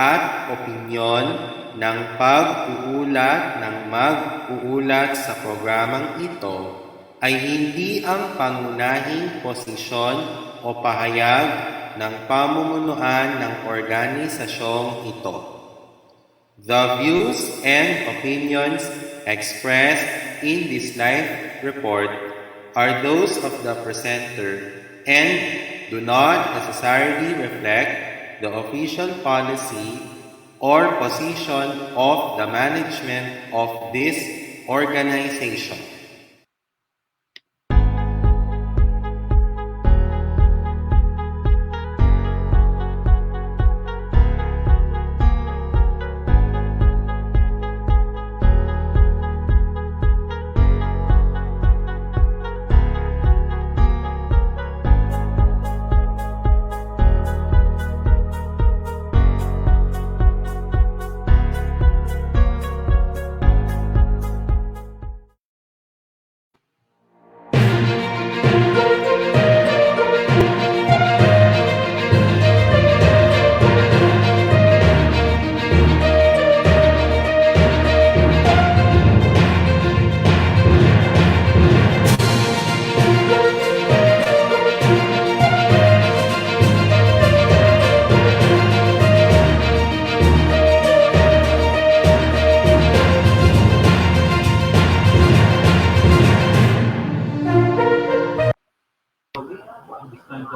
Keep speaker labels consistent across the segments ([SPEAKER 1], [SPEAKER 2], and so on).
[SPEAKER 1] at opinyon ng pag-uulat ng mag-uulat sa programang ito ay hindi ang pangunahing posisyon o pahayag ng pamumunuan ng organisasyong ito. The views and opinions expressed in this live report are those of the presenter and do not necessarily reflect the official policy or position of the management of this organization.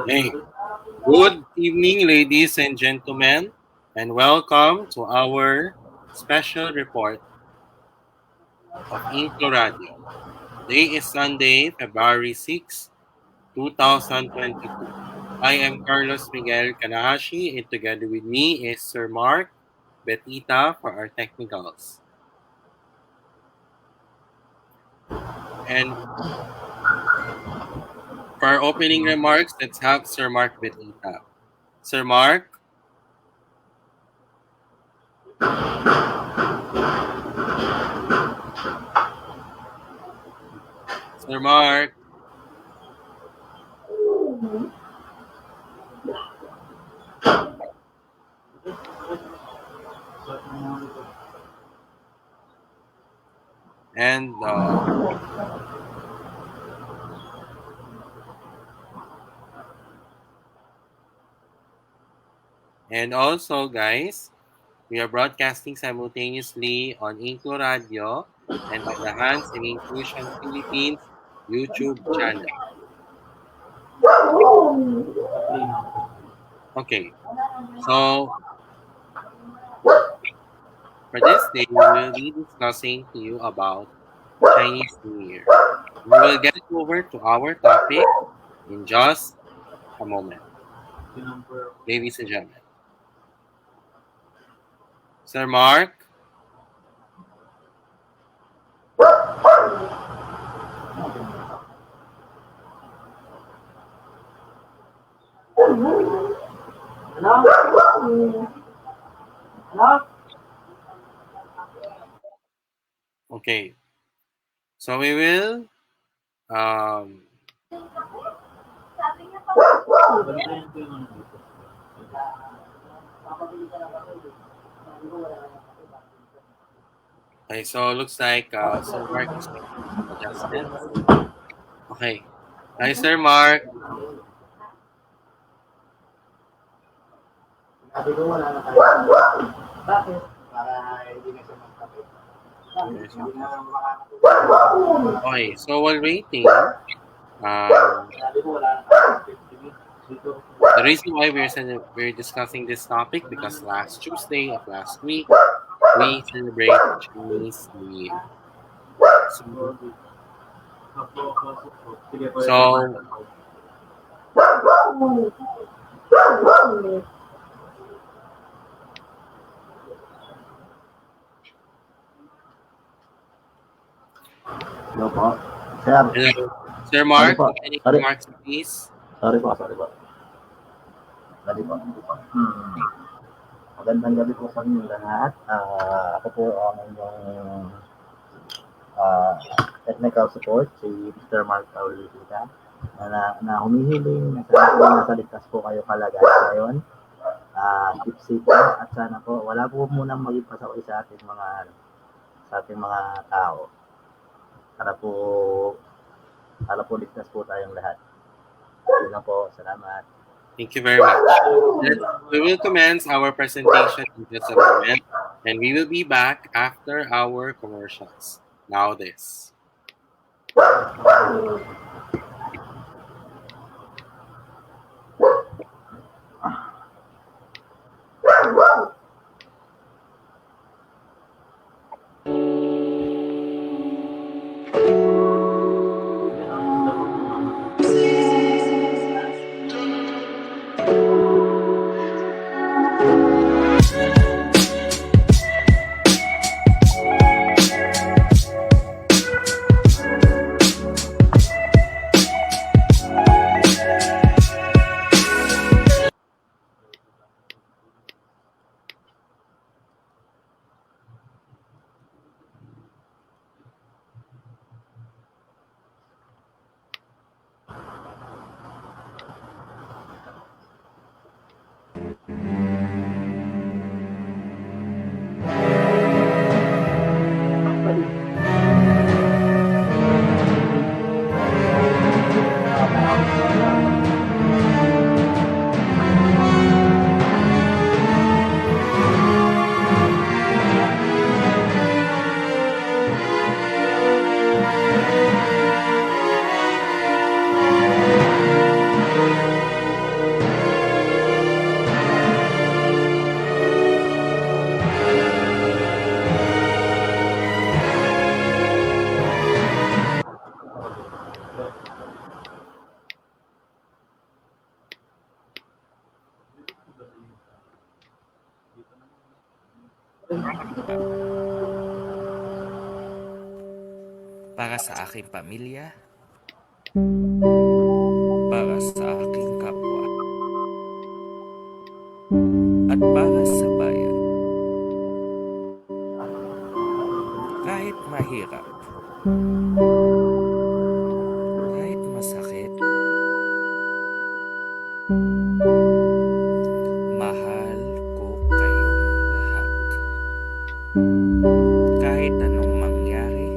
[SPEAKER 1] Hey. Good evening, ladies and gentlemen, and welcome to our special report of InkluRadio. Today is Sunday, February 6, 2022. I am Carlos Miguel Kanahashi, and together with me is Sir Mark Betita for our technicals. And for our opening remarks, let's have Sir Mark Betita. Sir Mark? Sir Mark? And also, guys, we are broadcasting simultaneously on InkluRadio and on the Hands in Inclusion Pilipinas YouTube channel. Okay, so for this day, we will be discussing to you about Chinese New Year. We will get over to our topic in just a moment. Ladies and gentlemen. Sir Mark? Hello? Okay. So we will okay, so looks like Sir Mark is making some adjustments. Okay. Hi, Sir Mark.
[SPEAKER 2] Bakit? Para hindi na siya magkapit.
[SPEAKER 1] Okay, so while waiting, the reason why we're discussing this topic because last Tuesday of last week we celebrate Chinese New Year. So
[SPEAKER 2] Hello po. Sir.
[SPEAKER 1] Hello. Sir Mark, any remarks, please?
[SPEAKER 2] Sorry po. Sorry po. Magandang gabi po sa inyo lahat. Ako po ang inyong technical support, si Mr. Mark na humihiling na sa ligtas po kayo kalagayan ngayon. keep safe po at sana po wala po munang maging pasaway sa ating mga tao para po ligtas po tayong lahat. Yun lang po. Salamat.
[SPEAKER 1] Thank you very much. We will commence our presentation in just a moment, and we will be back after our commercials. Now this.
[SPEAKER 3] Para sa aking pamilya, para sa aking kapwa, at para sa bayan. Kahit mahirap, kahit masakit, mahal ko kayong lahat. Kahit anong mangyari,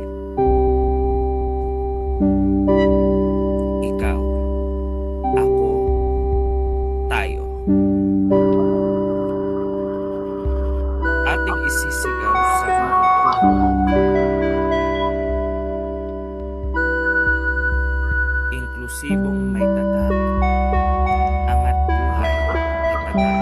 [SPEAKER 3] ikaw, ako, tayo. Ating isisigaw sa mundo. Inklusibong may tatag, angat buhay ipagayat.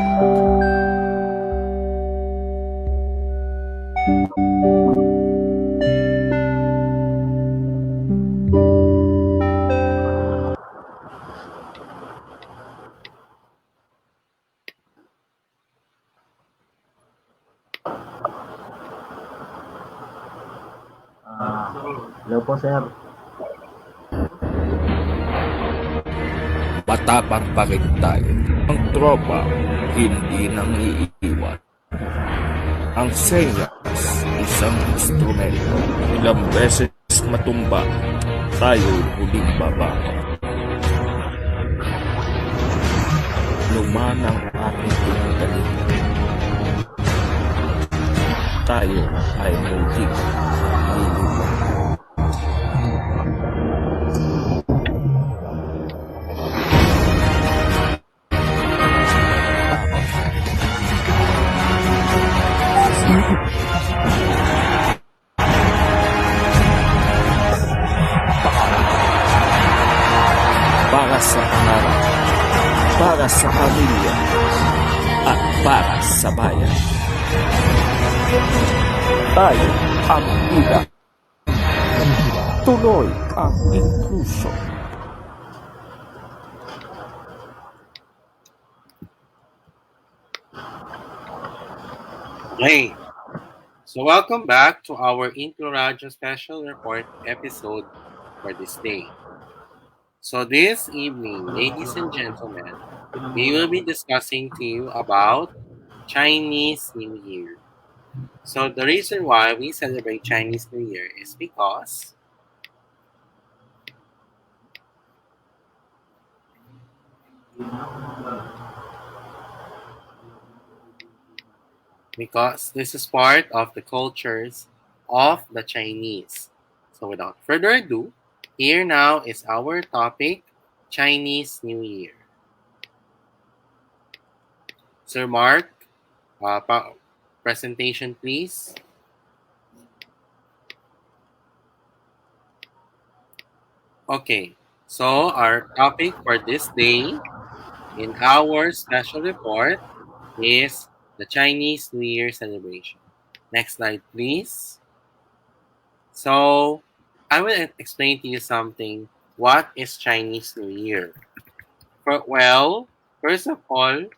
[SPEAKER 2] Hello po, sir.
[SPEAKER 3] Matapang pa rin tayo. Ang tropa, hindi nang iiwan. Ang senyas, isang instrumento. Ilang beses matumba, tayo'y huling babangon. Luman ang ating pinagalingan. Tayo ay muling liliwan. Para sa pangarap, para sa pamilya, at para sa bayan. Tayo ang ina. Tuloy ang inclusion.
[SPEAKER 1] Okay. So welcome back to our InkluRadyo special report episode for this day. So this evening, ladies and gentlemen, we will be discussing to you about Chinese New Year. So the reason why we celebrate Chinese New Year is because because this is part of the cultures of the Chinese. So without further ado, here now is our topic, Chinese New Year. Sir Mark, presentation please. Okay, so our topic for this day in our special report is the Chinese New Year celebration. Next slide, please. So, I will explain to you something. What is Chinese New Year? Well, first of all,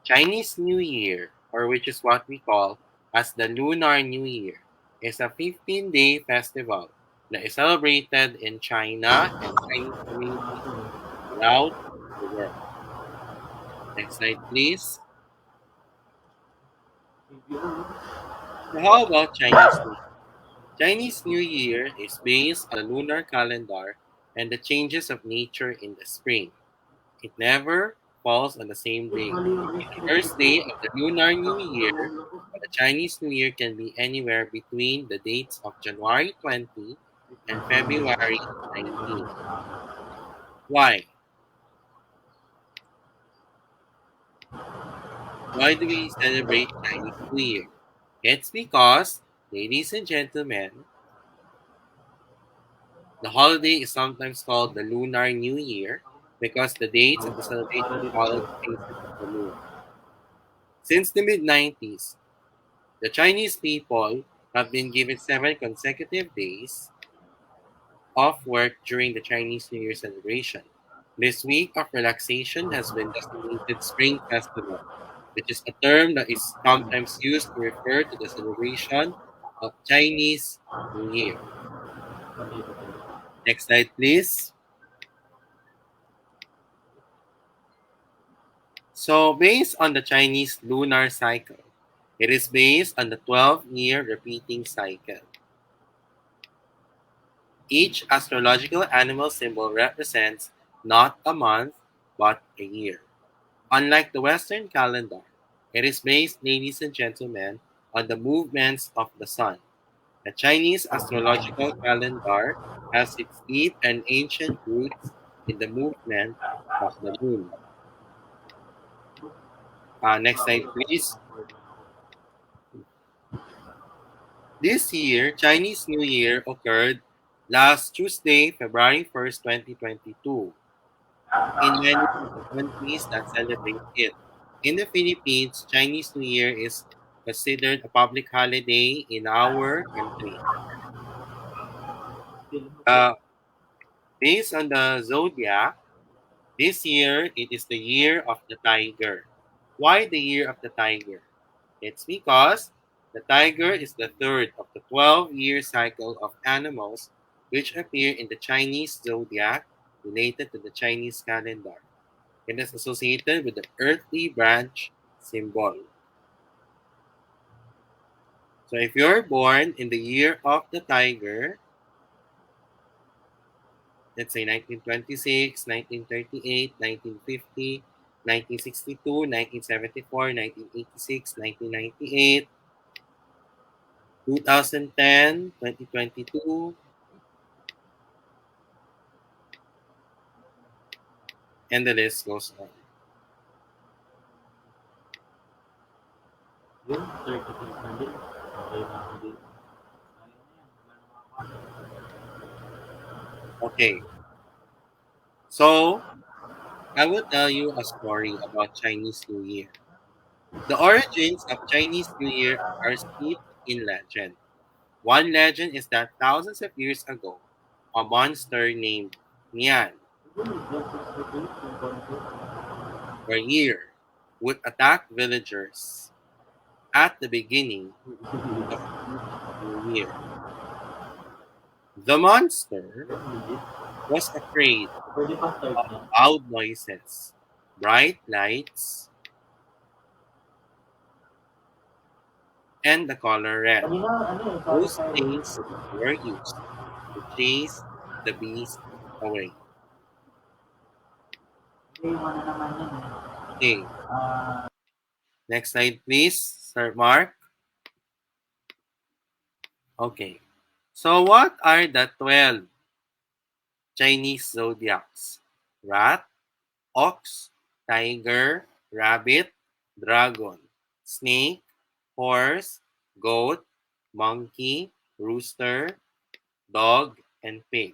[SPEAKER 1] Chinese New Year, or which is what we call as the Lunar New Year, is a 15-day festival that is celebrated in China and Chinese communities throughout the world. Next slide, please. So how about Chinese New Year? Chinese New Year is based on the lunar calendar and the changes of nature in the spring. It never falls on the same day. The first day of the Lunar New Year, or the Chinese New Year, can be anywhere between the dates of January 20 and February 19. Why? Why do we celebrate Chinese New Year? It's because, ladies and gentlemen, the holiday is sometimes called the Lunar New Year because the dates of the celebration follow the phases of the moon. Since the mid-90s, the Chinese people have been given 7 consecutive days off work during the Chinese New Year celebration. This week of relaxation has been designated Spring Festival, which is a term that is sometimes used to refer to the celebration of Chinese New Year. Next slide, please. So, based on the Chinese lunar cycle, it is based on the 12-year repeating cycle. Each astrological animal symbol represents not a month, but a year. Unlike the Western calendar, it is based, ladies and gentlemen, on the movements of the sun. The Chinese astrological calendar has its deep and ancient roots in the movement of the moon. Next slide, please. This year, Chinese New Year occurred last Tuesday, February 1st, 2022, in many of the countries that celebrate it. In the Philippines, Chinese New Year is considered a public holiday in our country. Uh, Based on the zodiac, this year it is the year of the tiger. Why the year of the tiger? It's because the tiger is the third of the 12-year cycle of animals which appear in the Chinese zodiac related to the Chinese calendar. It is associated with the earthly branch symbol. So if you're born in the year of the tiger, let's say 1926, 1938, 1950, 1962, 1974, 1986, 1998, 2010, 2022, and the list goes on. Okay, so I will tell you a story about Chinese New Year. The origins of Chinese New Year are steeped in legend. One legend is that thousands of years ago, a monster named Nian, or Year, would attack villagers at the beginning of each new year. The monster was afraid of loud noises, bright lights, and the color red. Those things were used to chase the beast away. Okay, next slide please, Sir Mark. Okay. So what are the 12 Chinese zodiacs? Rat, ox, tiger, rabbit, dragon, snake, horse, goat, monkey, rooster, dog, and pig.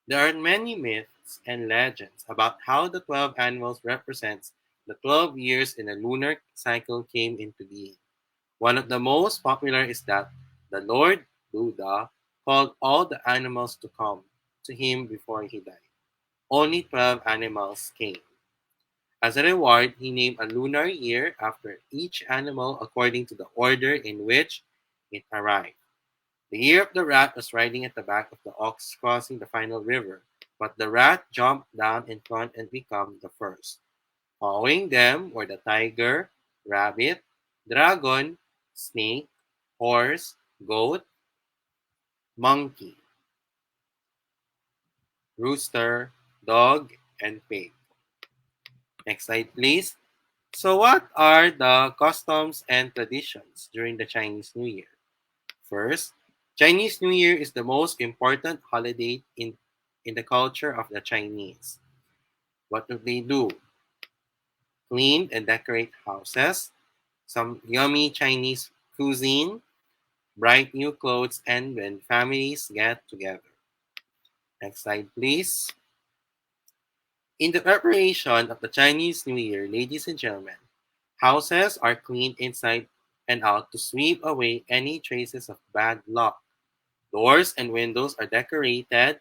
[SPEAKER 1] There are many myths and legends about how the 12 animals represents the 12 years in a lunar cycle came into being. One of the most popular is that the Lord Buddha called all the animals to come to him before he died. Only 12 animals came. As a reward, he named a lunar year after each animal according to the order in which it arrived. The year of the rat was riding at the back of the ox crossing the final river, but the rat jumped down in front and became the first. Following them were the tiger, rabbit, dragon, snake, horse, goat, monkey, rooster, dog, and pig. Next slide, please. So, what are the customs and traditions during the Chinese New Year? First, Chinese New Year is the most important holiday in the culture of the Chinese. What do they do? Clean and decorate houses, some yummy Chinese cuisine, bright new clothes, and when families get together. Next slide, please. In the preparation of the Chinese New Year, ladies and gentlemen, houses are cleaned inside and out to sweep away any traces of bad luck. Doors and windows are decorated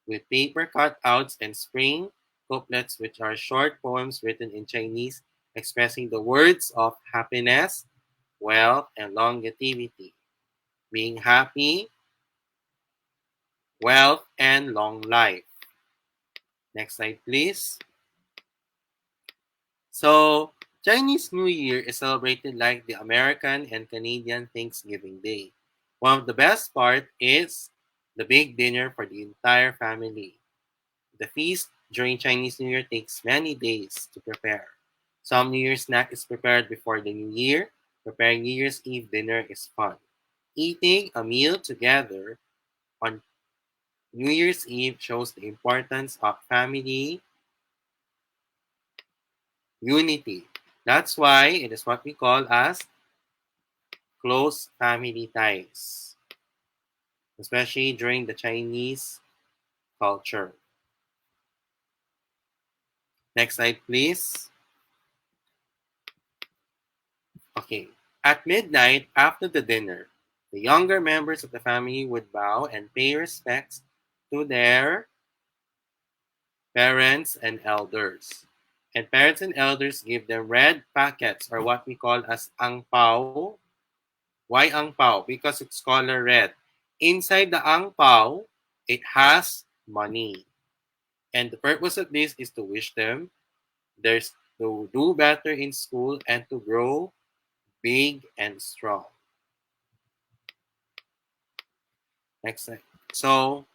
[SPEAKER 1] with paper cutouts and spring couplets, which are short poems written in Chinese expressing the words of happiness, wealth, and longevity. Being happy, wealth, and long life. Next slide, please. So, Chinese New Year is celebrated like the American and Canadian Thanksgiving Day. One of the best part is the big dinner for the entire family. The feast during Chinese New Year takes many days to prepare. Some New Year's snack is prepared before the New Year. Preparing New Year's Eve dinner is fun. Eating a meal together on New Year's Eve shows the importance of family unity. That's why it is what we call as close family ties, especially during the Chinese culture. Next slide, please. Okay. At midnight, after the dinner, the younger members of the family would bow and pay respects to their parents and elders. And parents and elders give them red packets or what we call as ang pao. Why ang pao? Because it's color red. Inside the ang pao, it has money. And the purpose of this is to wish them there's to do better in school and to grow big and strong. Next slide. So,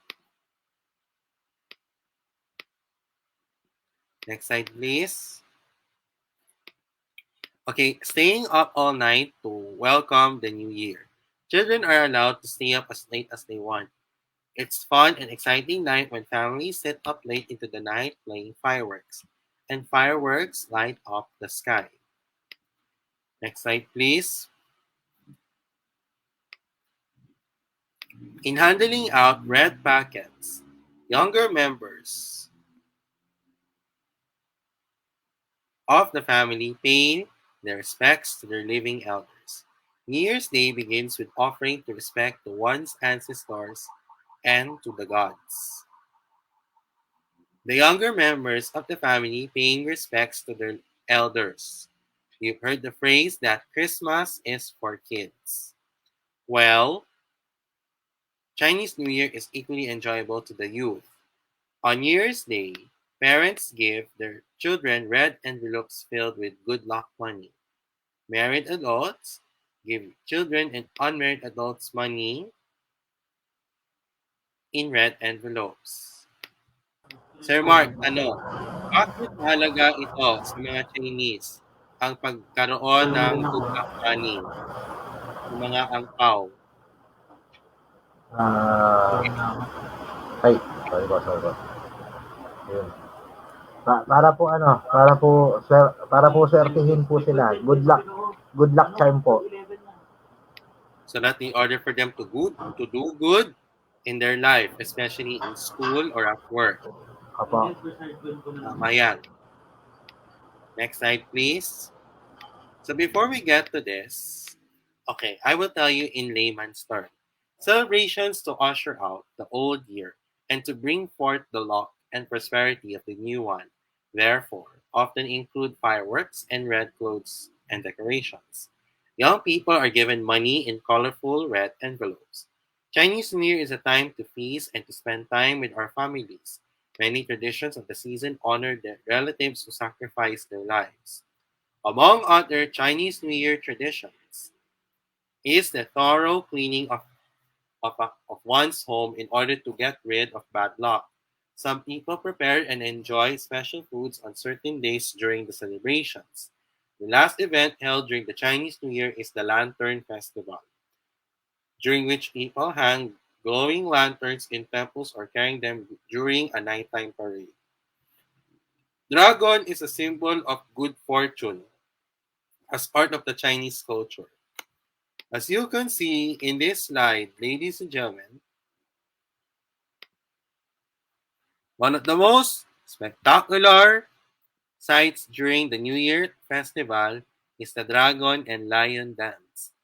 [SPEAKER 1] next slide, please. Okay, staying up all night to welcome the new year. Children are allowed to stay up as late as they want. It's fun and exciting night when families sit up late into the night playing fireworks. And fireworks light up the sky. Next slide, please. In handing out red packets, younger members of the family pay their respects to their living elders. New Year's Day begins with offering to respect to one's ancestors and to the gods. The younger members of the family paying respects to their elders. You've heard the phrase that Christmas is for kids. Well, Chinese New Year is equally enjoyable to the youth. On New Year's Day, parents give their children red envelopes filled with good luck money. Married adults give children and unmarried adults money in red envelopes. Sir Mark, bakit mahalaga ito sa mga Chinese ang pagkaroon ng good luck money, yung mga angpao?
[SPEAKER 2] Ah, ay, sorry po. Yun. Para po para po swertihin po sila. Good luck charm po.
[SPEAKER 1] So that in order for them to do good in their life, especially in school or at work.
[SPEAKER 2] Opo.
[SPEAKER 1] Tama yan. Next slide, please. So before we get to this, okay, I will tell you in layman's terms. Celebrations to usher out the old year and to bring forth the luck and prosperity of the new one, therefore, often include fireworks and red clothes and decorations. Young people are given money in colorful red envelopes. Chinese New Year is a time to feast and to spend time with our families. Many traditions of the season honor the relatives who sacrificed their lives. Among other Chinese New Year traditions is the thorough cleaning of one's home in order to get rid of bad luck. Some people prepare and enjoy special foods on certain days during the celebrations. The last event held during the Chinese New Year is the Lantern Festival, during which people hang glowing lanterns in temples or carrying them during a nighttime parade. Dragon is a symbol of good fortune as part of the Chinese culture. As you can see in this slide, ladies and gentlemen, one of the most spectacular sights during the New Year festival is the dragon and lion dance.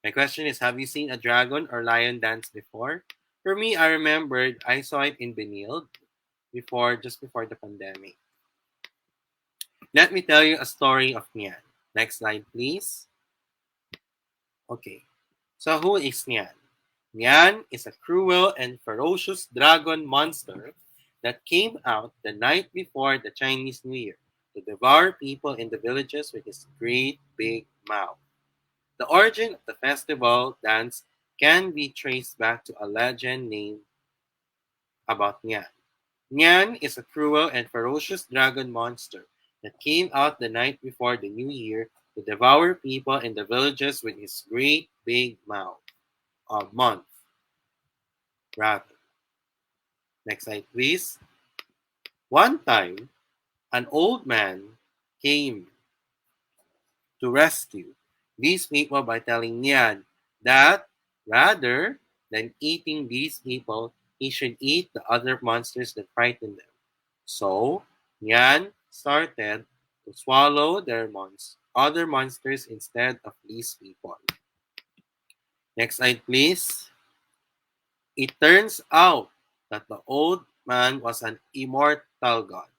[SPEAKER 1] My question is, have you seen a dragon or lion dance before? For me, I remembered I saw it in Benilde just before the pandemic. Let me tell you a story of Nian. Next slide, please. Okay. So who is Nian? Nian is a cruel and ferocious dragon monster that came out the night before the Chinese New Year to devour people in the villages with his great big mouth. The origin of the festival dance can be traced back to a legend named about Nian. Nian is a cruel and ferocious dragon monster that came out the night before the New Year to devour people in the villages with his great big mouth. A month, rather. Next slide, please. One time, an old man came to rescue these people by telling Nian that rather than eating these people, he should eat the other monsters that frightened them. So, Nian started to swallow other monsters instead of these people. Next slide, please. It turns out that the old man was an immortal god.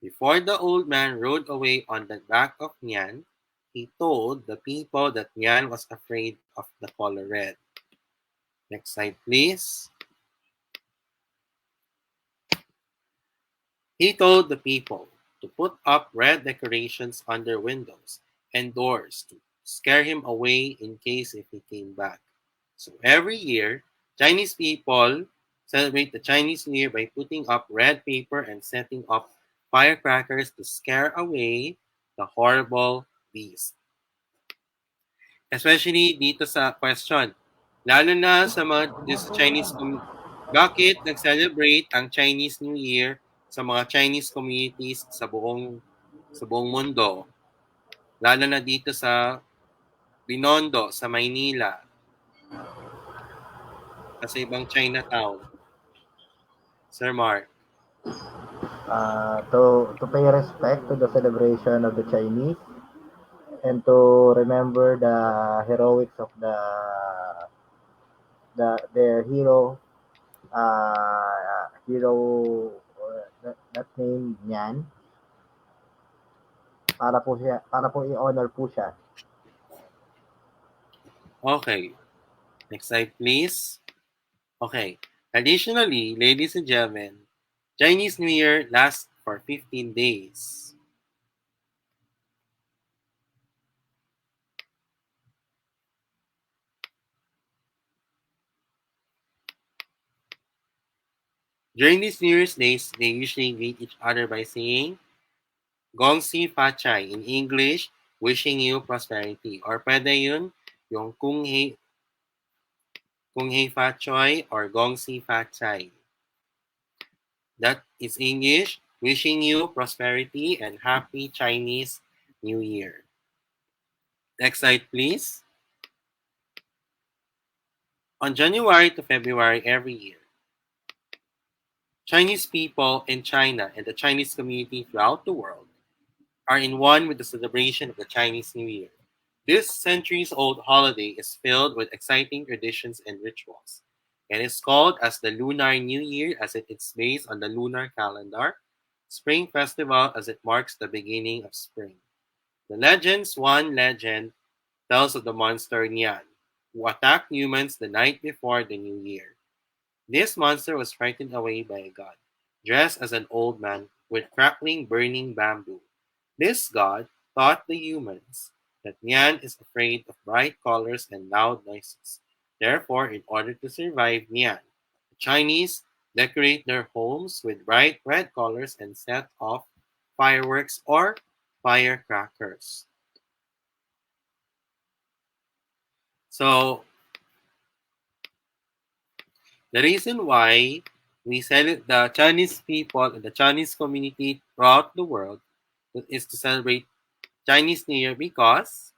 [SPEAKER 1] Before the old man rode away on the back of Nian, he told the people that Nian was afraid of the color red. Next slide, please. He told the people to put up red decorations on their windows and doors to scare him away in case if he came back. So every year, Chinese people celebrate the Chinese New Year by putting up red paper and setting up firecrackers to scare away the horrible beast. Especially dito sa question. Lalo na sa mga dito sa bakit nag-celebrate ang Chinese New Year sa mga Chinese communities sa buong mundo? Lalo na dito sa Binondo, sa Maynila, sa ibang Chinatown. Sir Mark.
[SPEAKER 2] To pay respect to the celebration of the Chinese and to remember the heroics of their hero that name Nyan para po i-honor po siya.
[SPEAKER 1] Okay. Next slide, please. Okay. Additionally, ladies and gentlemen, Chinese New Year lasts for 15 days. During these New Year's days, they usually greet each other by saying Gong Si Fa Chai, in English, wishing you prosperity. Or pwede yun, yung Kung Hei Fa Choi, or Gong Si Fa Chai. That is English, wishing you prosperity and happy Chinese New Year. Next slide, please. On January to February every year, Chinese people in China and the Chinese community throughout the world are in one with the celebration of the Chinese New Year. This centuries-old holiday is filled with exciting traditions and rituals, and is called as the Lunar New Year as it is based on the lunar calendar, Spring Festival as it marks the beginning of spring. One legend tells of the monster Nian, who attacked humans the night before the New Year. This monster was frightened away by a god, dressed as an old man with crackling burning bamboo. This god taught the humans that Nian is afraid of bright colors and loud noises. Therefore, in order to survive Nian, the Chinese decorate their homes with bright red colors and set off fireworks or firecrackers. So, the reason why we celebrate the Chinese people and the Chinese community throughout the world is to celebrate Chinese New Year because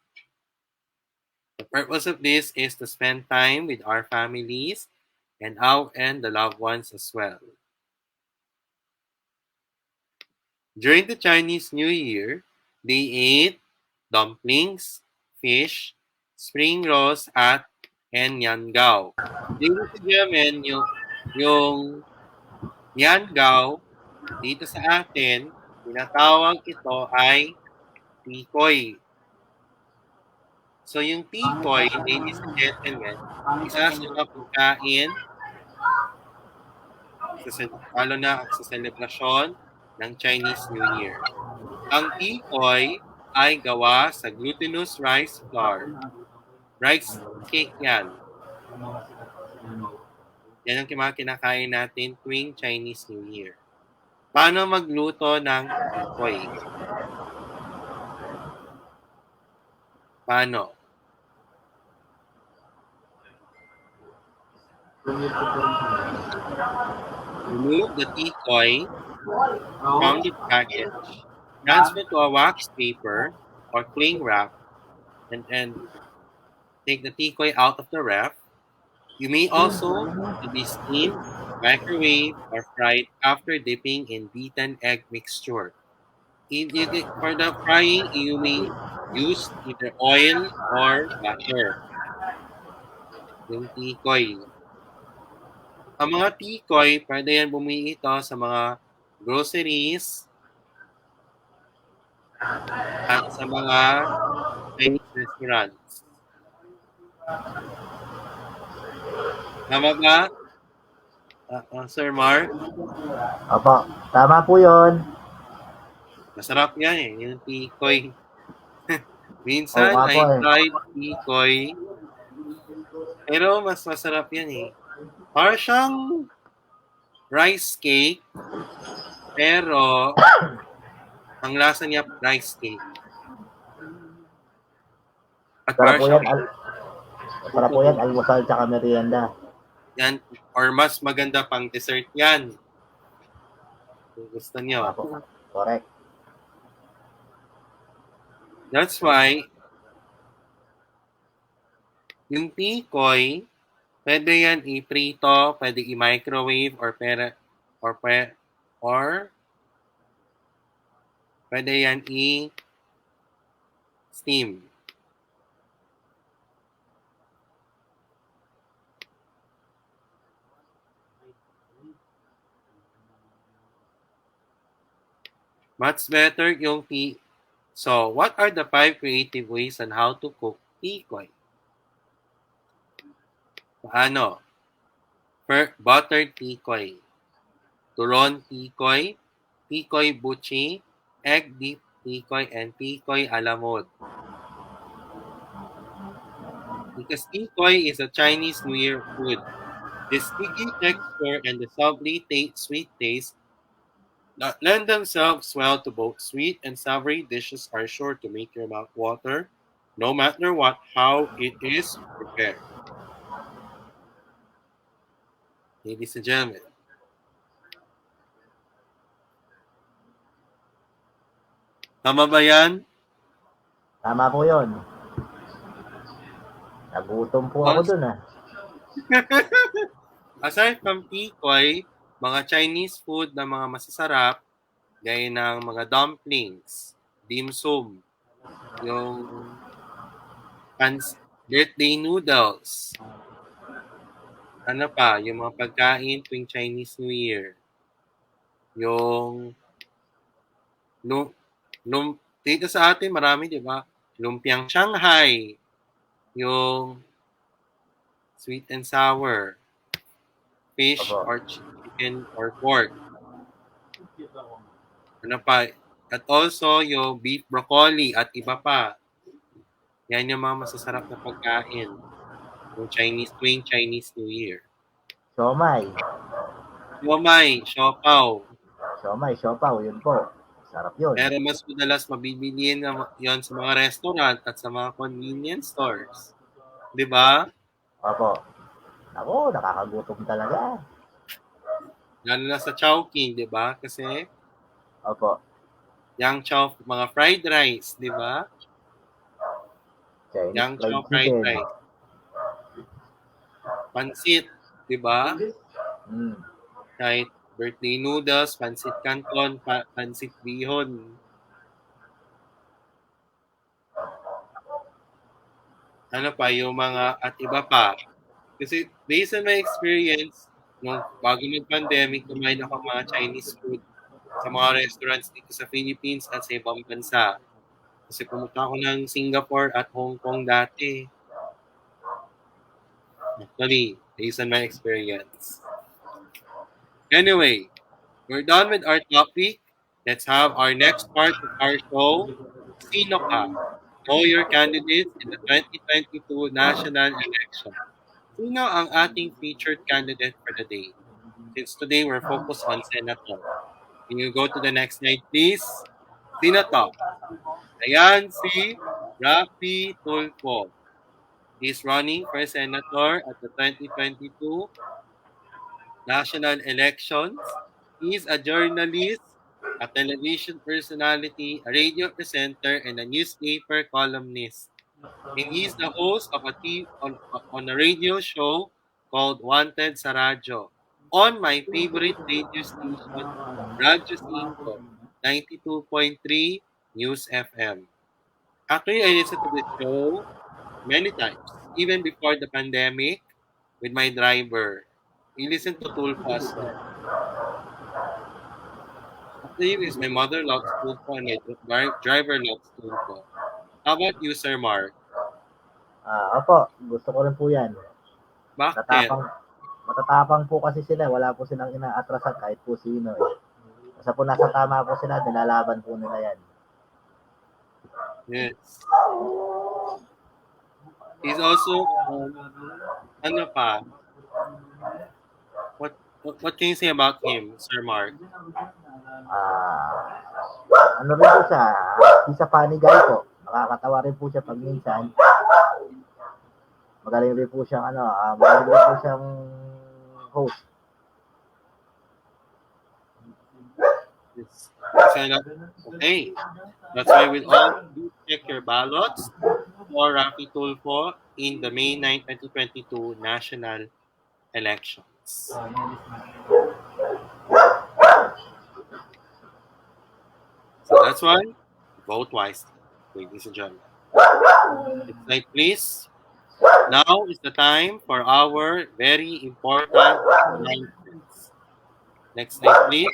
[SPEAKER 1] the purpose of this is to spend time with our families and the loved ones as well. During the Chinese New Year, they eat dumplings, fish, spring rolls and niangao. Ladies and gentlemen, yung niangao dito sa atin, tinatawag ito ay tikoy. So yung tikoy, ladies and gentlemen, isa sa mga pagkain lalo na sa selebrasyon ng Chinese New Year. Ang tikoy ay gawa sa glutinous rice flour. Rice cake yan. Yan ang mga kinakain natin tuwing Chinese New Year. Paano magluto ng tikoy? Paano? Remove the tikoy from the package, transfer to a wax paper or cling wrap, and take the tikoy out of the wrap. You may also be steamed, microwave, or fried after dipping in beaten egg mixture. For the frying, you may use either oil or butter. Yung tikoy. Ang mga tikoy, pwede yan bumili ito sa mga groceries at sa mga Chinese restaurants. Tama ba? Sir Mark?
[SPEAKER 2] Opo, tama po yun.
[SPEAKER 1] Masarap yan eh, yung tikoy. Minsan I tried tikoy, pero mas masarap yan eh. Parang siyang rice cake, pero ang lasa niya rice cake. At
[SPEAKER 2] Sarap po yan, sarap po yan, almusal tsaka merienda.
[SPEAKER 1] Yan, or mas maganda pang dessert yan. Kung gusto nyo.
[SPEAKER 2] Correct.
[SPEAKER 1] That's why, yung tikoy, pwede yan i-prito, pwede i-microwave, or pwede yan i-steam. Much better yung So, what are the 5 creative ways on how to cook tikoy? Paano? Buttered tikoy, turon tikoy, tikoy buchi, egg deep tikoy, and tikoy alamod. Because tikoy is a Chinese New Year food. The sticky texture and the sweet taste that lend themselves well to both sweet and savory dishes are sure to make your mouth water, no matter how it is prepared. ladies and gentlemen. Tama ba yan?
[SPEAKER 2] Tama po yun. Nagutom po ako
[SPEAKER 1] Also,
[SPEAKER 2] dun ah.
[SPEAKER 1] aside from tikoy, mga Chinese food na mga masasarap, gaya ng mga dumplings, dim sum, yung birthday noodles, ano pa, yung mga pagkain tuwing Chinese New Year, yung lum, lum, dito sa atin marami, di ba? Lumpiang Shanghai, yung sweet and sour, fish
[SPEAKER 2] Opo.
[SPEAKER 1] or chicken or pork. Ano pa? At also, yung beef broccoli at iba pa. Yan yung mga masasarap na pagkain yung tuwing Chinese New Year.
[SPEAKER 2] Siomay.
[SPEAKER 1] Siomay, siopaw.
[SPEAKER 2] Siomay, siopaw. Yun po. Sarap yun.
[SPEAKER 1] Pero mas madalas mabibiliin yon sa mga restaurant at sa mga convenience stores. Di ba?
[SPEAKER 2] Opo. Ako, nakakagutom talaga.
[SPEAKER 1] Lalo na sa Chowking, di ba? Kasi
[SPEAKER 2] Opo.
[SPEAKER 1] yang chow, mga fried rice, di ba?
[SPEAKER 2] Chinese
[SPEAKER 1] Yang chow
[SPEAKER 2] fried
[SPEAKER 1] fried
[SPEAKER 2] chicken.
[SPEAKER 1] rice. Pansit, di ba?
[SPEAKER 2] Mm.
[SPEAKER 1] Kahit birthday noodles, pansit canton, pansit bihon. Ano pa, yung mga at iba pa. Kasi based on my experience, nung bago mag-pandemic, kumain ako ng mga Chinese food sa mga restaurants dito sa Philippines at sa ibang bansa. Kasi pumunta ako ng Singapore at Hong Kong dati. Actually, based on my experience. Anyway, we're done with our topic. Let's have our next part of our show. Sino ka? Know your candidates in the 2022 national election. Sino ang ating featured candidate for the day? Since today we're focused on Senator. Can you go to the next slide, please? Sino to? Ayan si Rafi Tulfo. He's running for Senator at the 2022 national elections. He's a journalist, a television personality, a radio presenter, and a newspaper columnist. And he's the host of on a radio show called Wanted sa Radyo on my favorite radio station, Radyo 5, 92.3 News FM. Actually, I listened to the show many times, even before the pandemic, with my driver. We listened to Tulfo as well. Actually, because my mother loves Tulfo and my driver loves Tulfo. How about you, Sir Mark?
[SPEAKER 2] Opo. Gusto ko rin po yan.
[SPEAKER 1] Bakit?
[SPEAKER 2] Matatapang po kasi sila. Wala po silang inaatrasan kahit po sino eh. Basta po nasa tama po sila, nilalaban po nila yan.
[SPEAKER 1] Yes. He's also, ano pa? What can you say about him, Sir Mark?
[SPEAKER 2] Ano rin po siya? He's a funny guy po. Nakakatawa rin po siya pag minsan. Magaling rin po siyang host.
[SPEAKER 1] Yes. Okay. That's why we'll all check your ballots for Rafi Tulfo in the May 9, 2022 national elections. So that's why, vote wisely, ladies and gentlemen. Next slide, please. Now is the time for our very important announcements. Next slide, please.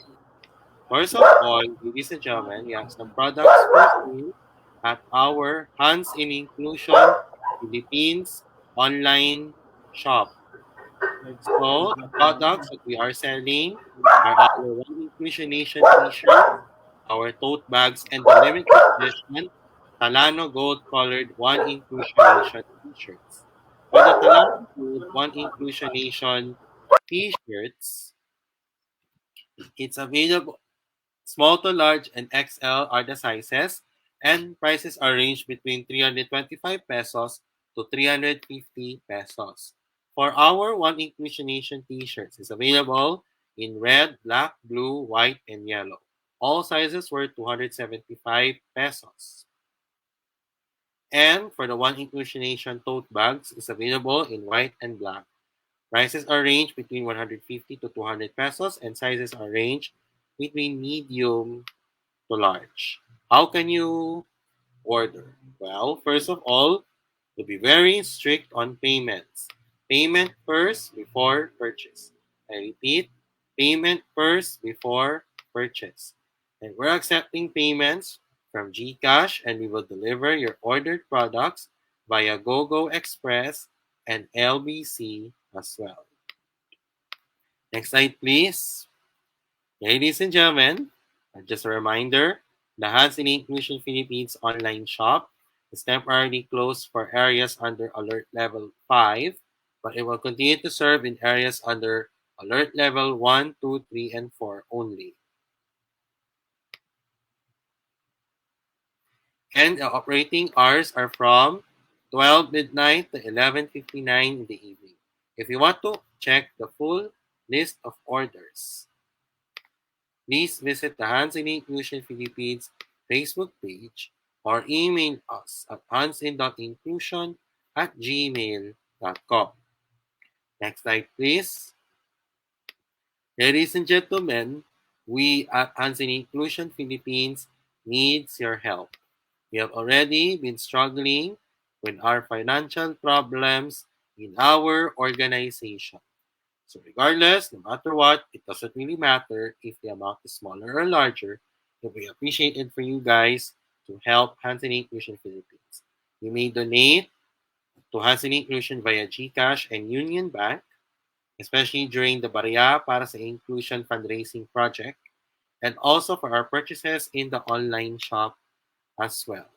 [SPEAKER 1] First of all, ladies and gentlemen, we have some products for sale at our Hands in Inclusion Philippines online shop. So, the products that we are selling are our One Inclusion Nation t-shirts, our tote bags, and the limited edition Talano Gold colored One Inclusion Nation t-shirts. For the Talano Gold One Inclusion Nation t-shirts, it's available. Small to large and XL are the sizes, and prices are ranged between 325 pesos to 350 pesos. For our One Inclusion Nation t-shirts, is available in red, black, blue, white, and yellow. All sizes were 275 pesos. And for the One Inclusion Nation tote bags, is available in white and black. Prices are ranged between 150 to 200 pesos and sizes are ranged between medium to large. How can you order? Well, first of all, to be very strict on payments. Payment first before purchase. I repeat, payment first before purchase. And we're accepting payments from GCash and we will deliver your ordered products via GoGo Express and LBC as well. Next slide, please. Ladies and gentlemen, just a reminder, the HNI Inclusion Philippines online shop is temporarily closed for areas under Alert Level 5, but it will continue to serve in areas under Alert Level 1, 2, 3, and 4 only. And the operating hours are from 12 midnight to 11:59 in the evening. If you want to check the full list of orders, please visit the HNI Inclusion Philippines Facebook page or email us at hansin.inclusion@gmail.com. Next slide, please. Ladies and gentlemen, we at HNI Inclusion Philippines needs your help. We have already been struggling with our financial problems in our organization. So regardless, no matter what, it doesn't really matter if the amount is smaller or larger. It will be appreciated for you guys to help Hansen Inclusion Philippines. You may donate to Hansen Inclusion via GCash and Union Bank, especially during the Barya para sa Inclusion fundraising project, and also for our purchases in the online shop as well.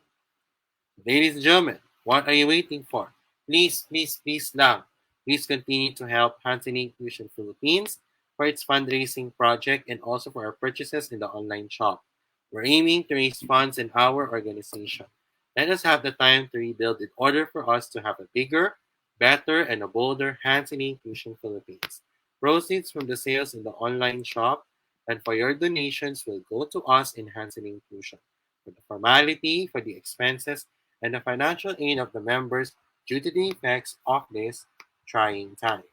[SPEAKER 1] Ladies and gentlemen, what are you waiting for? Please, please, please lang. Please continue to help Hansen Inclusion Philippines for its fundraising project and also for our purchases in the online shop. We're aiming to raise funds in our organization. Let us have the time to rebuild in order for us to have a bigger, better, and a bolder Hansen Inclusion Philippines. Proceeds from the sales in the online shop and for your donations will go to us in Hansen Inclusion. For the formality, for the expenses, and the financial aid of the members due to the effects of this trying time.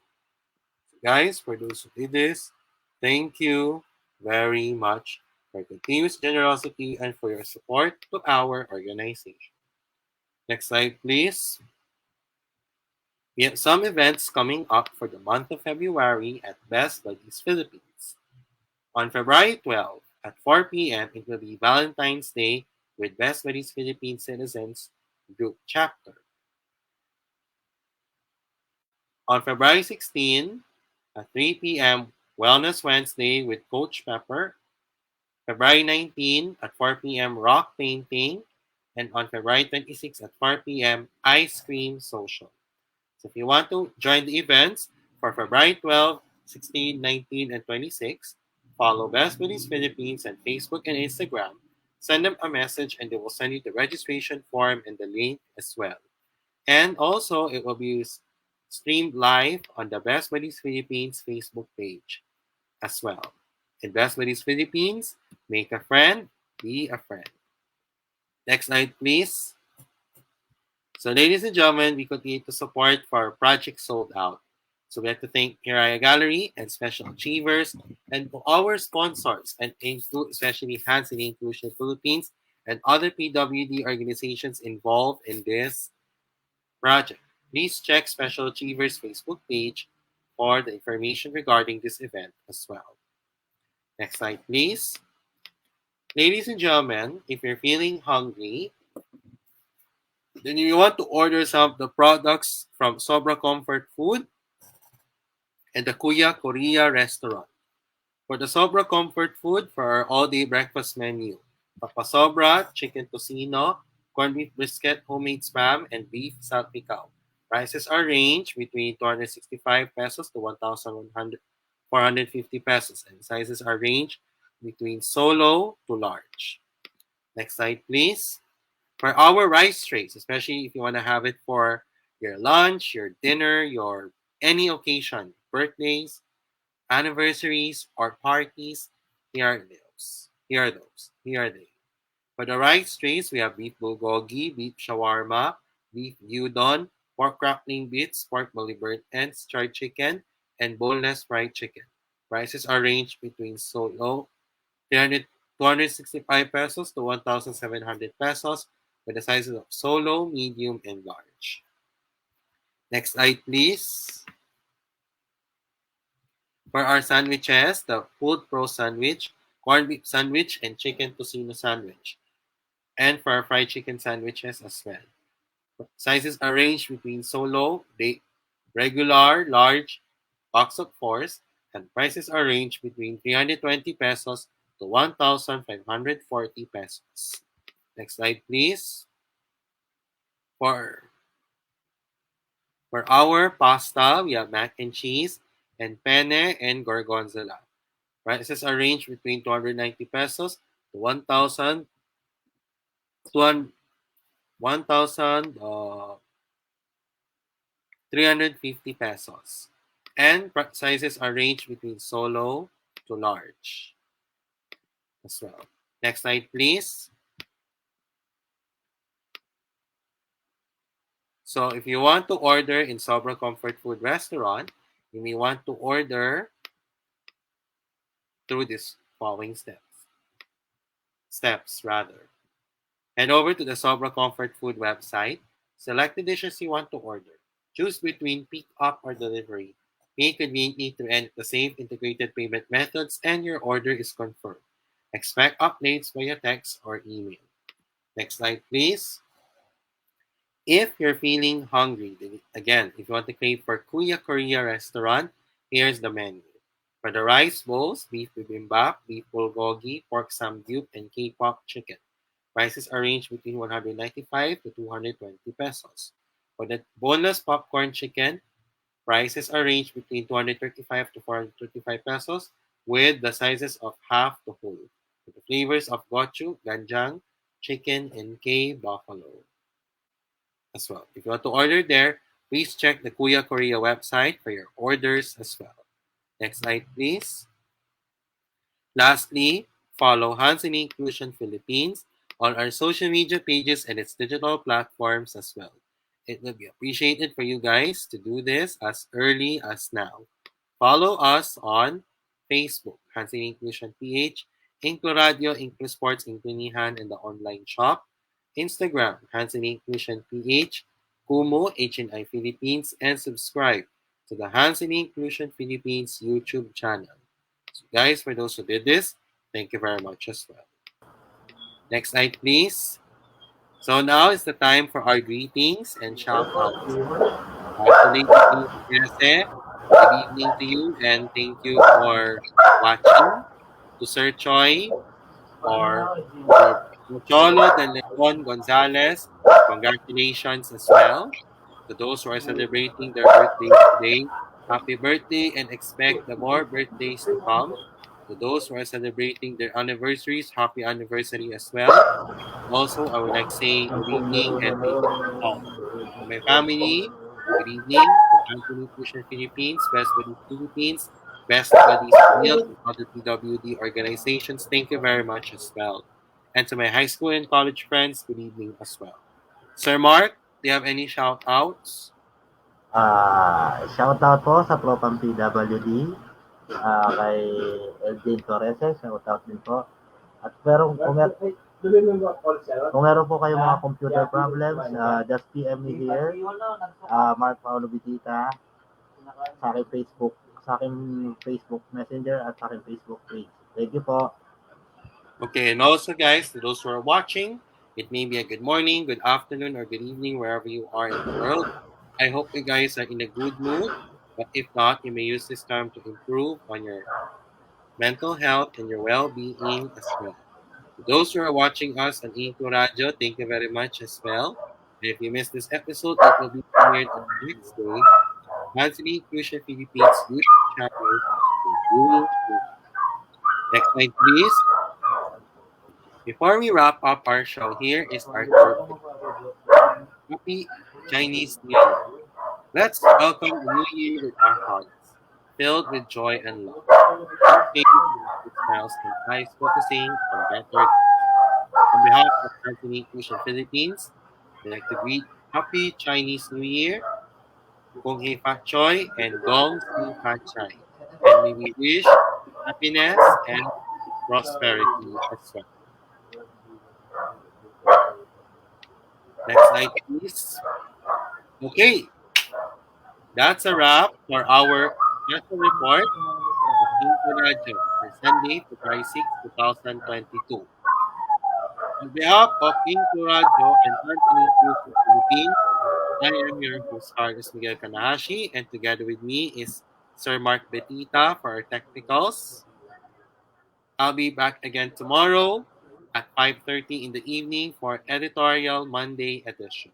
[SPEAKER 1] So guys, for those who did this, thank you very much for your continuous generosity and for your support to our organization. Next slide, please. We have some events coming up for the month of February at Best Buddies Philippines. On February 12 at 4 p.m., it will be Valentine's Day with Best Buddies Philippines Citizens Group Chapter. On February 16 at 3 p.m., Wellness Wednesday with Coach Pepper. February 19 at 4 p.m., Rock Painting. And on February 26 at 4 p.m., Ice Cream Social. So if you want to join the events for February 12, 16, 19, and 26, follow Best Buddies Philippines on Facebook and Instagram. Send them a message and they will send you the registration form and the link as well. And also, it will be streamed live on the Best Buddies Philippines Facebook page as well. In Best Buddies Philippines, make a friend, be a friend. Next slide, please. So, ladies and gentlemen, we continue to support for our project sold out. So we have to thank Hiraya Gallery and Special Achievers and our sponsors, and include especially Hansen Inclusion Philippines and other PWD organizations involved in this project. Please check Special Achievers Facebook page for the information regarding this event as well. Next slide, please. Ladies and gentlemen, if you're feeling hungry, then you want to order some of the products from Sobra Comfort Food and the Kuya Korea restaurant. For the Sobra Comfort Food, for our all-day breakfast menu, Papa Sobra, chicken tocino, corned beef brisket, homemade spam, and beef salpicao. Prices are range between 265 pesos to 1,450 pesos, and sizes are range between solo to large. Next slide, please. For our rice trays, especially if you want to have it for your lunch, your dinner, your any occasion, birthdays, anniversaries, or parties. Here are those. Here are those. Here are they. For the rice trays, we have beef bulgogi, beef shawarma, beef gyudon, pork crackling bits, pork belly burnt ends, charred chicken, and boneless fried chicken. Prices are ranged between solo 300, 265 pesos to 1,700 pesos with the sizes of solo, medium, and large. Next slide, please. For our sandwiches, the Food Pro sandwich, corned beef sandwich, and chicken tocino sandwich. And for our fried chicken sandwiches as well. Sizes are ranged between solo, regular, large, box of fours, and prices are ranged between 320 pesos to 1,540 pesos. Next slide, please. For for our pasta, we have mac and cheese and penne and gorgonzola. Prices are ranged between 290 pesos to 1,000 350 pesos. And sizes are ranged between solo to large as well. Next slide, please. So if you want to order in Sobra Comfort Food Restaurant, you may want to order through these following steps rather. Head over to the Sobra Comfort Food website. Select the dishes you want to order. Choose between pick up or delivery. Pay conveniently through any of the same integrated payment methods and your order is confirmed. Expect updates via text or email. Next slide, please. If you're feeling hungry, again, if you want to crave for Kuya Korea restaurant, here's the menu. For the rice bowls, beef bibimbap, beef bulgogi, pork samgyup, and K-pop chicken. Prices are ranged between 195 to 220 pesos. For the boneless popcorn chicken, prices are ranged between 235 to 435 pesos with the sizes of half to whole. With the flavors of gochu, ganjang, chicken, and K buffalo as well. If you want to order there, please check the Kuya Korea website for your orders as well. Next slide, please. Lastly, follow Hansen Inclusion Philippines on our social media pages and its digital platforms as well. It would be appreciated for you guys to do this as early as now. Follow us on Facebook, Hansen Inclusion PH, InkluRadio, InkluSports, InkluNihan, and the online shop. Instagram, Hansen Inclusion PH, Kumu, HNI Philippines, and subscribe to the Hansen Inclusion Philippines YouTube channel. So guys, for those who did this, thank you very much as well. Next slide, please. So now is the time for our greetings and shout outs. Today, good evening to you and thank you for watching. To Sir Choi or to Cholo de Leon Gonzalez, congratulations as well. To those who are celebrating their birthdays today, happy birthday and expect the more birthdays to come. To those who are celebrating their anniversaries, happy anniversary as well. Also, I would like to say good evening and thank you for all. To my family, good evening. To Anthony Nutrition Philippines, Best Buddies Philippines, Best Buddies Meals, and other PWD organizations, thank you very much as well. And to my high school and college friends, good evening as well. Sir Mark, do you have any shout outs?
[SPEAKER 2] Shoutout po sa Propam PWD, kay Eldin Torres, shoutout din po. At pero kung meron po kayong mga computer problems, just PM me here, Mark Paulo Bitita, sa aking Facebook Messenger at sa aking Facebook page. Thank you po.
[SPEAKER 1] Okay, and also, guys, to those who are watching, it may be a good morning, good afternoon, or good evening, wherever you are in the world. I hope you guys are in a good mood, but if not, you may use this time to improve on your mental health and your well-being as well. To those who are watching us on Inko Radio, thank you very much as well. And if you missed this episode, it will be premiered on the next day. Monthly Inclusion Philippines YouTube channel. Next slide, please. Before we wrap up our show, here is our third. Happy Chinese New Year. Let's welcome the new year with our hearts filled with joy and love. Each day with smiles and eyes focusing on better. On behalf of HNI Inclusion Philippines, I'd like to greet Happy Chinese New Year, Kung Hei Fat Choi, and Gong Si Fat Chai. And may we wish happiness and prosperity as well. Next slide, please. Okay, that's a wrap for our special report of InkluRadyo for Sunday, February 6, 2022. On behalf of InkluRadyo and Anthony Inclusion Philippines, I am your host, Carlos Miguel Kanahashi, and together with me is Sir Mark Betita for our technicals. I'll be back again tomorrow at 5:30 in the evening for Editorial Monday edition.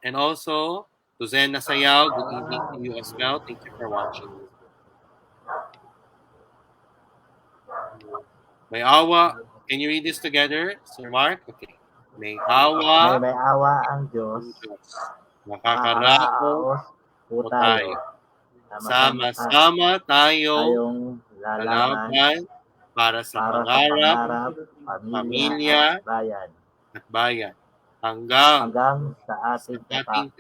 [SPEAKER 1] And also to Zen Nasayaw, good evening to you as well. Thank you for watching. May awa, can you read this together, Sir Mark? Okay. May awa
[SPEAKER 2] May awa ang Diyos.
[SPEAKER 1] ng Diyos. Makakaraos
[SPEAKER 2] Makakaraos po
[SPEAKER 1] po
[SPEAKER 2] tayo.
[SPEAKER 1] tayo.
[SPEAKER 2] Sama-sama
[SPEAKER 1] Sama-sama tayong
[SPEAKER 2] tayong lalaban
[SPEAKER 1] lalaban para sa
[SPEAKER 2] para sa
[SPEAKER 1] pangarap,
[SPEAKER 2] pangarap, pamilya
[SPEAKER 1] pamilya,
[SPEAKER 2] at bayan.
[SPEAKER 1] at bayan. Hanggang
[SPEAKER 2] Hanggang sa
[SPEAKER 1] sa
[SPEAKER 2] ating
[SPEAKER 1] ating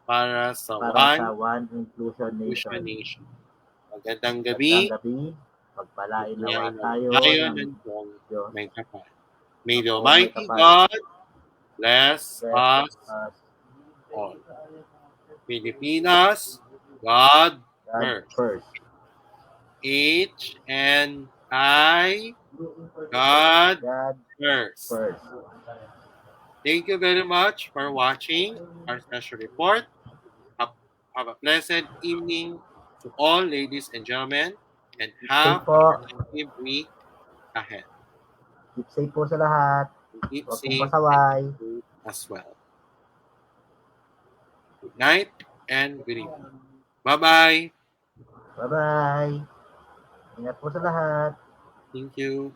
[SPEAKER 1] para sa
[SPEAKER 2] para sa
[SPEAKER 1] One
[SPEAKER 2] One Inclusion
[SPEAKER 1] Inclusion
[SPEAKER 2] Nation.
[SPEAKER 1] Nation. Magandang
[SPEAKER 2] Magandang
[SPEAKER 1] gabi.
[SPEAKER 2] gabi, pagpalain nawa
[SPEAKER 1] Pagpalain
[SPEAKER 2] tayo
[SPEAKER 1] tayo
[SPEAKER 2] ng
[SPEAKER 1] ng Diyos
[SPEAKER 2] Diyos.
[SPEAKER 1] may kapal. May the
[SPEAKER 2] Ako may
[SPEAKER 1] Almighty
[SPEAKER 2] kapal.
[SPEAKER 1] God bless
[SPEAKER 2] Bless
[SPEAKER 1] us
[SPEAKER 2] us
[SPEAKER 1] all. Pilipinas, God
[SPEAKER 2] God
[SPEAKER 1] first.
[SPEAKER 2] first.
[SPEAKER 1] HNI, God
[SPEAKER 2] God
[SPEAKER 1] first.
[SPEAKER 2] first.
[SPEAKER 1] Thank you very much for watching our special report. Have a pleasant evening to all, ladies and gentlemen, and have
[SPEAKER 2] Safe
[SPEAKER 1] a
[SPEAKER 2] po.
[SPEAKER 1] productive week ahead.
[SPEAKER 2] Keep safe po sa lahat.
[SPEAKER 1] Keep
[SPEAKER 2] Huwag pong
[SPEAKER 1] safe
[SPEAKER 2] pasaway.
[SPEAKER 1] as well. Good night and good evening. Bye-bye.
[SPEAKER 2] Bye-bye. Ingat po sa lahat.
[SPEAKER 1] Thank you.